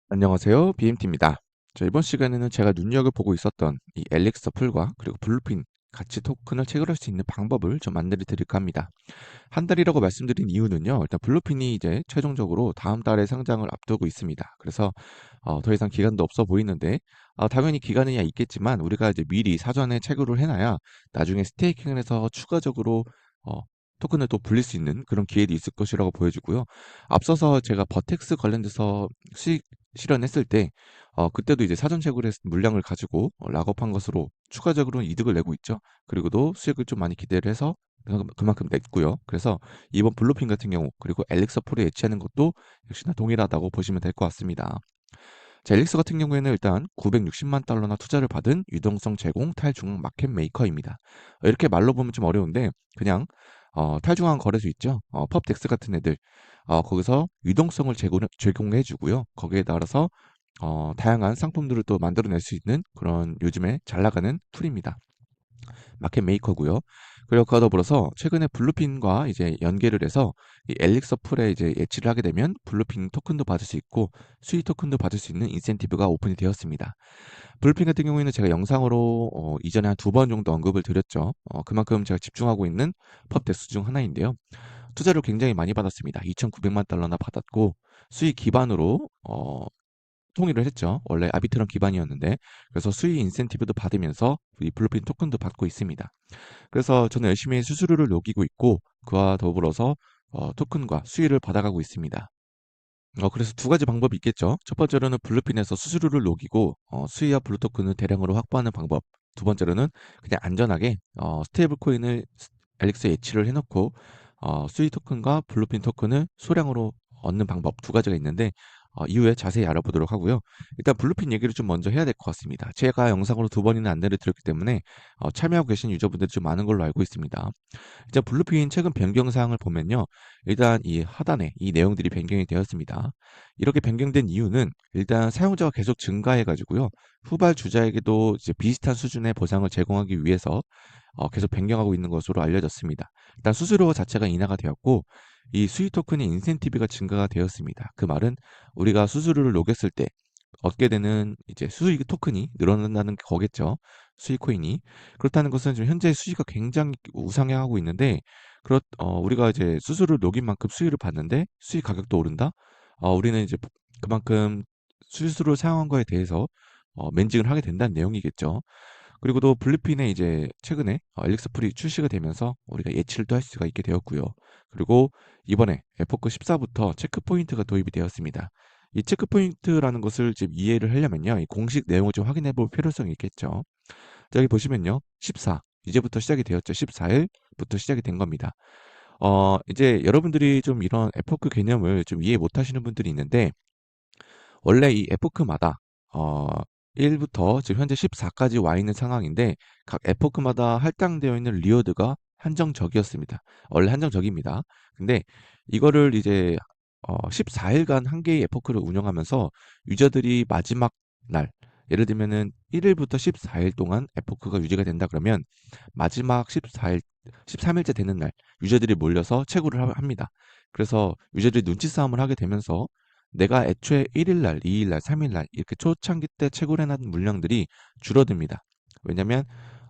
안녕하세요. BMT입니다. 자, 이번 시간에는 제가 눈여겨보고 있었던 이 엘릭서 풀과 그리고 블루핀 같이 토큰을 체결할 수 있는 방법을 좀 안내를 드릴까 합니다. 한 달이라고 말씀드린 이유는요. 일단 블루핀이 이제 최종적으로 다음 달에 상장을 앞두고 있습니다. 그래서 더 이상 기간도 없어 보이는데 당연히 기간은 있겠지만 우리가 이제 미리 사전에 체결을 해놔야 나중에 스테이킹을 해서 추가적으로 어, 토큰을 또 불릴 수 있는 그런 기회도 있을 것이라고 보여지고요. 앞서서 제가 버텍스 관련돼서 수익 실현했을 때 그때도 이제 사전 채굴 했 물량을 가지고 락업한 것으로 추가적으로 이득을 내고 있죠. 그리고도 수익을 좀 많이 기대를 해서 그만큼 냈고요. 그래서 이번 블루핀 같은 경우 그리고 엘릭서 폴에 예치하는 것도 역시나 동일하다고 보시면 될 것 같습니다. 자, 엘릭서 같은 경우에는 일단 960만 달러나 투자를 받은 유동성 제공 탈중앙 마켓 메이커입니다. 이렇게 말로 보면 좀 어려운데 그냥 탈중앙 거래소 있죠. 펍덱스 같은 애들 거기서 유동성을 제공해 주고요. 거기에 따라서 다양한 상품들을 또 만들어낼 수 있는 그런 요즘에 잘 나가는 툴입니다. 마켓 메이커고요. 그리고 그와 더불어서 최근에 블루핀과 이제 연계를 해서 이 엘릭서 풀에 이제 예치를 하게 되면 블루핀 토큰도 받을 수 있고 수익 토큰도 받을 수 있는 인센티브가 오픈이 되었습니다. 블루핀 같은 경우에는 제가 영상으로 이전에 한 두 번 정도 언급을 드렸죠. 그만큼 제가 집중하고 있는 펍 대수 중 하나인데요. 투자를 굉장히 많이 받았습니다. 2,900만 달러나 받았고 수익 기반으로 통일을 했죠. 원래 아비트럼 기반이었는데 그래서 수익 인센티브도 받으면서 이 블루핀 토큰도 받고 있습니다. 그래서 저는 열심히 수수료를 녹이고 있고 그와 더불어서 토큰과 수익을 받아가고 있습니다. 그래서 두 가지 방법이 있겠죠. 첫 번째로는 블루핀에서 수수료를 녹이고 수익과 블루 토큰을 대량으로 확보하는 방법. 두 번째로는 그냥 안전하게 스테이블 코인을 엘릭스에 예치를 해놓고 수익 토큰과 블루핀 토큰을 소량으로 얻는 방법 두 가지가 있는데 이후에 자세히 알아보도록 하고요. 일단 블루핀 얘기를 좀 먼저 해야 될 것 같습니다. 제가 영상으로 두 번이나 안내를 드렸기 때문에 참여하고 계신 유저분들이 좀 많은 걸로 알고 있습니다. 이제 블루핀 최근 변경 사항을 보면요. 일단 이 하단에 이 내용들이 변경이 되었습니다. 이렇게 변경된 이유는 일단 사용자가 계속 증가해 가지고요. 후발 주자에게도 이제 비슷한 수준의 보상을 제공하기 위해서 계속 변경하고 있는 것으로 알려졌습니다. 일단 수수료 자체가 인하가 되었고 이 수익 토큰의 인센티브가 증가가 되었습니다. 그 말은 우리가 수수료를 녹였을 때 얻게 되는 이제 수익 토큰이 늘어난다는 거겠죠. 수익 코인이. 그렇다는 것은 지금 현재 수익이 굉장히 우상향하고 있는데 우리가 이제 수수료를 녹인 만큼 수익을 받는데 수익 가격도 오른다? 우리는 이제 그만큼 수수료를 사용한 거에 대해서 맨징을 하게 된다는 내용이겠죠. 그리고 또 블루핀에 이제 최근에 엘릭서풀이 출시가 되면서 우리가 예치를 또 할 수가 있게 되었고요. 그리고 이번에 에포크 14부터 체크 포인트가 도입이 되었습니다. 이 체크 포인트라는 것을 지금 이해를 하려면요. 이 공식 내용을 좀 확인해 볼 필요성이 있겠죠. 자, 여기 보시면요. 14 이제부터 시작이 되었죠. 14일부터 시작이 된 겁니다. 이제 여러분들이 좀 이런 에포크 개념을 좀 이해 못 하시는 분들이 있는데 원래 이 에포크마다 어 1부터 지금 현재 14까지 와 있는 상황인데 각 에포크마다 할당되어 있는 리워드가 한정적이었습니다. 원래 한정적입니다. 근데 이거를 이제 14일간 한 개의 에포크를 운영하면서 유저들이 마지막 날 예를 들면은 1일부터 14일 동안 에포크가 유지가 된다 그러면 마지막 14일 13일째 되는 날 유저들이 몰려서 채굴을 합니다. 그래서 유저들이 눈치 싸움을 하게 되면서 내가 애초에 1일 날, 2일 날, 3일 날 이렇게 초창기 때 채굴해 놨던 물량들이 줄어듭니다. 왜냐면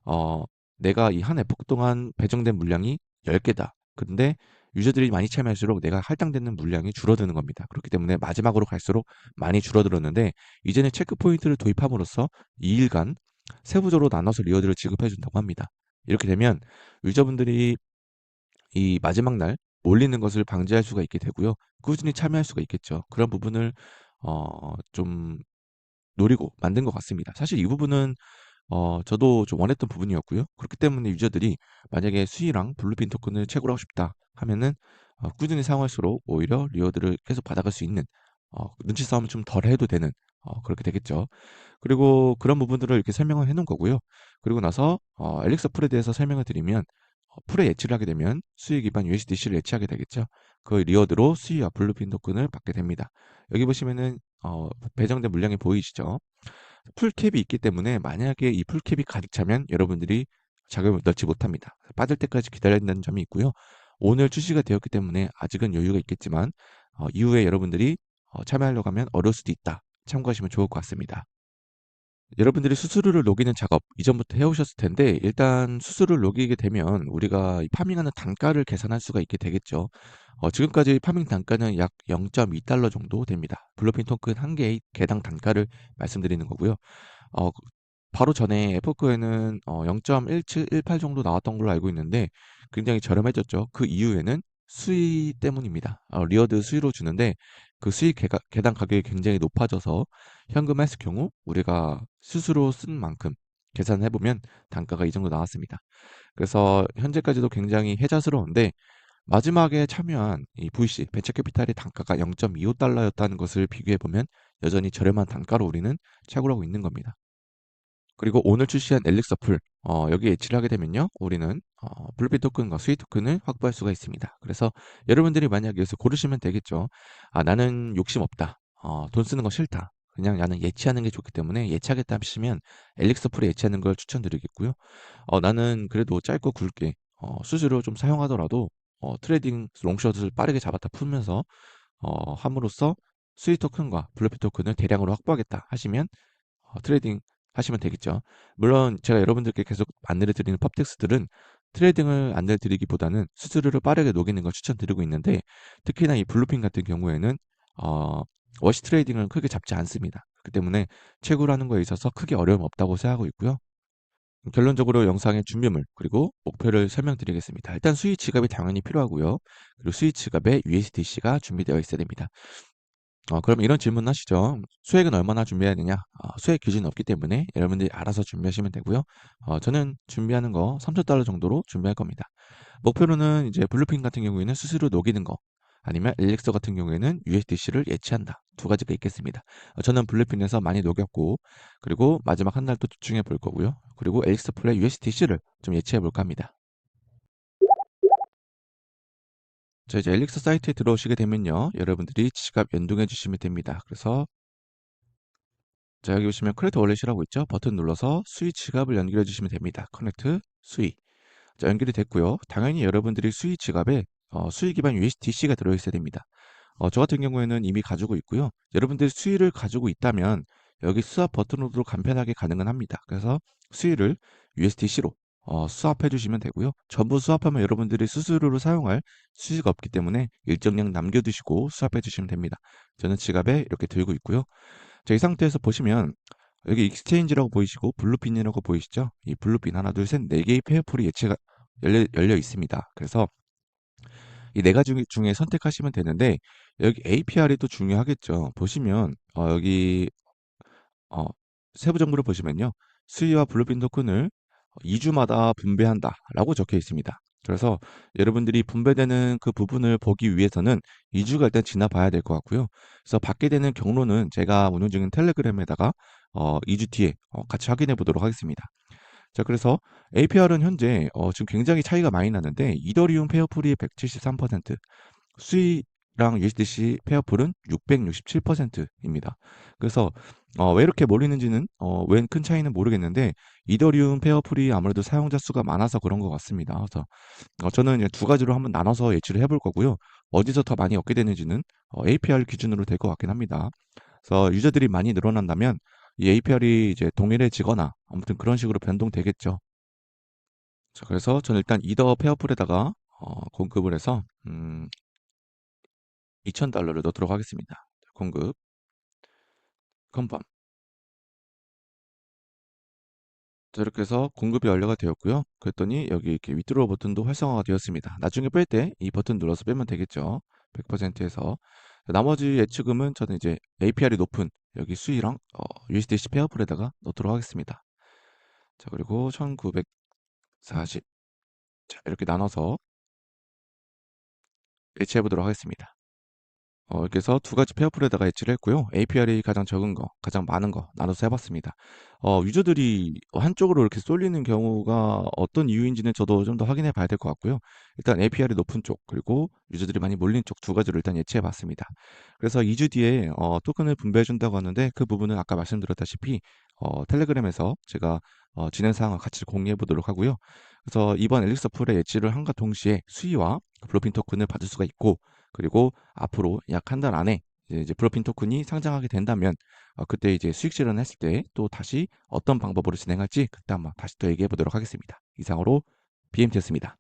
어 내가 이 한 에포크 동안 배정된 물량이 10개다. 근데 유저들이 많이 참여할수록 내가 할당되는 물량이 줄어드는 겁니다. 그렇기 때문에 마지막으로 갈수록 많이 줄어들었는데 이제는 체크 포인트를 도입함으로써 2일간 세부적으로 나눠서 리워드를 지급해 준다고 합니다. 이렇게 되면 유저분들이 이 마지막 날 몰리는 것을 방지할 수가 있게 되고요. 꾸준히 참여할 수가 있겠죠. 그런 부분을 좀 노리고 만든 것 같습니다. 사실 이 부분은 저도 좀 원했던 부분이었고요. 그렇기 때문에 유저들이 만약에 수희랑 블루핀 토큰을 채굴하고 싶다 하면은 꾸준히 사용할수록 오히려 리워드를 계속 받아갈 수 있는 눈치 싸움을 좀 덜 해도 되는 그렇게 되겠죠. 그리고 그런 부분들을 이렇게 설명을 해 놓은 거고요. 그리고 나서 엘릭서 풀에 대해서 설명을 드리면 풀에 예치를 하게 되면 수익 기반 USDC를 예치하게 되겠죠. 그 리워드로 수익과 블루핀 토큰을 받게 됩니다. 여기 보시면은 배정된 물량이 보이시죠? 풀캡이 있기 때문에 만약에 이 풀캡이 가득 차면 여러분들이 자금을 넣지 못합니다. 빠질 때까지 기다려야 된다는 점이 있고요. 오늘 출시가 되었기 때문에 아직은 여유가 있겠지만 이후에 여러분들이 참여하려고 하면 어려울 수도 있다. 참고하시면 좋을 것 같습니다. 여러분들이 수수료를 녹이는 작업 이전부터 해오셨을 텐데 일단 수수료를 녹이게 되면 우리가 이 파밍하는 단가를 계산할 수가 있게 되겠죠. 지금까지 파밍 단가는 약 0.2달러 정도 됩니다. 블루핀 토큰 한 개의 개당 단가를 말씀드리는 거고요. 어, 바로 전에 에포크에는 0.1718 정도 나왔던 걸로 알고 있는데 굉장히 저렴해졌죠. 그 이유에는 수위 때문입니다. 리워드 수위로 주는데 그 수위 개당 가격이 굉장히 높아져서 현금했을 경우 우리가 스스로 쓴 만큼 계산해보면 단가가 이 정도 나왔습니다. 그래서 현재까지도 굉장히 혜자스러운데 마지막에 참여한 이 VC 벤처 캐피탈의 단가가 0.25달러였다는 것을 비교해보면 여전히 저렴한 단가로 우리는 채굴하고 있는 겁니다. 그리고 오늘 출시한 엘릭서 풀, 여기 예치를 하게 되면요, 우리는 블루빛 토큰과 스윗 토큰을 확보할 수가 있습니다. 그래서 여러분들이 만약 여기서 고르시면 되겠죠. 아, 나는 욕심 없다. 돈 쓰는 거 싫다. 그냥 나는 예치하는 게 좋기 때문에 예치하겠다 하시면 엘릭서 풀에 예치하는 걸 추천드리겠고요. 나는 그래도 짧고 굵게 수수료 좀 사용하더라도 트레이딩 롱숏을 빠르게 잡았다 풀면서 함으로써 스윗 토큰과 블루빛 토큰을 대량으로 확보하겠다 하시면 트레이딩 하시면 되겠죠. 물론 제가 여러분들께 계속 안내를 드리는 펍텍스들은 트레이딩을 안내를 드리기보다는 수수료를 빠르게 녹이는 걸 추천드리고 있는데 특히나 이 블루핀 같은 경우에는 어, 워시 트레이딩을 크게 잡지 않습니다. 그렇기 때문에 채굴하는 거에 있어서 크게 어려움 없다고 생각하고 있고요. 결론적으로 영상의 준비물 그리고 목표를 설명드리겠습니다. 일단 수익 지갑이 당연히 필요하고요. 그리고 수익 지갑에 USDC가 준비되어 있어야 됩니다. 그럼 이런 질문 하시죠. 수액은 얼마나 준비해야 되냐? 수액 기준이 없기 때문에 여러분들이 알아서 준비하시면 되고요. 저는 준비하는 거 3,000달러 정도로 준비할 겁니다. 목표로는 이제 블루핀 같은 경우에는 수수료 녹이는 거, 아니면 엘릭서 같은 경우에는 USDC를 예치한다. 두 가지가 있겠습니다. 저는 블루핀에서 많이 녹였고, 그리고 마지막 한 달 또 집중해 볼 거고요. 그리고 엘릭서 플레이 USDC를 좀 예치해 볼까 합니다. 자, 이제 엘릭서 사이트에 들어오시게 되면요. 여러분들이 지갑 연동해 주시면 됩니다. 그래서 자, 여기 보시면 커넥트 월렛이라고 있죠? 버튼 눌러서 수위 지갑을 연결해 주시면 됩니다. 커넥트 수위. 자, 연결이 됐고요. 당연히 여러분들이 수위 지갑에 수위 기반 USDC가 들어있어야 됩니다. 저 같은 경우에는 이미 가지고 있고요. 여러분들이 수위를 가지고 있다면 여기 수압 버튼으로도 간편하게 가능은 합니다. 그래서 수위를 USDC로 수압해 주시면 되고요. 전부 수압하면 여러분들이 수수료로 사용할 수지가 없기 때문에 일정량 남겨두시고 수압해 주시면 됩니다. 저는 지갑에 이렇게 들고 있고요. 자, 이 상태에서 보시면 여기 익스체인지라고 보이시고 블루핀이라고 보이시죠? 이 블루핀 하나, 둘, 셋, 네 개의 페어풀이 예치가 열려 있습니다. 그래서 이 네 가지 중에 선택하시면 되는데 여기 APR이 또 중요하겠죠. 보시면 여기 어, 세부 정보를 보시면요. 수위와 블루핀 토큰을 2주마다 분배한다라고 적혀 있습니다. 그래서 여러분들이 분배되는 그 부분을 보기 위해서는 2주가 일단 지나 봐야 될 것 같고요. 그래서 받게 되는 경로는 제가 운영 중인 텔레그램에다가 2주 뒤에 같이 확인해 보도록 하겠습니다. 자, 그래서 APR은 현재 지금 굉장히 차이가 많이 나는데 이더리움 페어풀이 173%, 수위랑 USDC 페어풀은 667%입니다. 그래서 왜 이렇게 몰리는지는 웬 큰 차이는 모르겠는데 이더리움 페어풀이 아무래도 사용자 수가 많아서 그런 것 같습니다. 그래서 저는 이제 두 가지로 한번 나눠서 예측을 해볼 거고요. 어디서 더 많이 얻게 되는지는 APR 기준으로 될 것 같긴 합니다. 그래서 유저들이 많이 늘어난다면 이 APR이 이제 동일해지거나 아무튼 그런 식으로 변동되겠죠. 자, 그래서 저는 일단 이더 페어풀에다가 공급을 해서 2,000달러를 넣도록 하겠습니다. 공급 컨펌. 자, 이렇게 해서 공급이 완료가 되었고요. 그랬더니 여기 이렇게 위드로우 버튼도 활성화가 되었습니다. 나중에 뺄 때 이 버튼 눌러서 빼면 되겠죠. 100%에서 나머지 예치금은 저는 이제 APR이 높은 여기 수위랑 USDC 페어풀에다가 넣도록 하겠습니다. 자, 그리고 1940. 자, 이렇게 나눠서 예치해 보도록 하겠습니다. 이렇게 해서 두 가지 페어풀에다가 예치를 했고요. APR이 가장 적은 거, 가장 많은 거 나눠서 해봤습니다. 유저들이 한쪽으로 이렇게 쏠리는 경우가 어떤 이유인지는 저도 좀 더 확인해 봐야 될 것 같고요. 일단 APR이 높은 쪽, 그리고 유저들이 많이 몰리는 쪽 두 가지를 일단 예치해 봤습니다. 그래서 2주 뒤에 토큰을 분배해 준다고 하는데 그 부분은 아까 말씀드렸다시피 텔레그램에서 제가 진행 사항을 같이 공유해 보도록 하고요. 그래서 이번 엘릭서 풀의 예치를 한과 동시에 수위와 블루핀 토큰을 받을 수가 있고 그리고 앞으로 약 한 달 안에 이제 브루핀 토큰이 상장하게 된다면 그때 이제 수익 실현했을 때 또 다시 어떤 방법으로 진행할지 그때 한번 다시 또 얘기해 보도록 하겠습니다. 이상으로 BMT였습니다.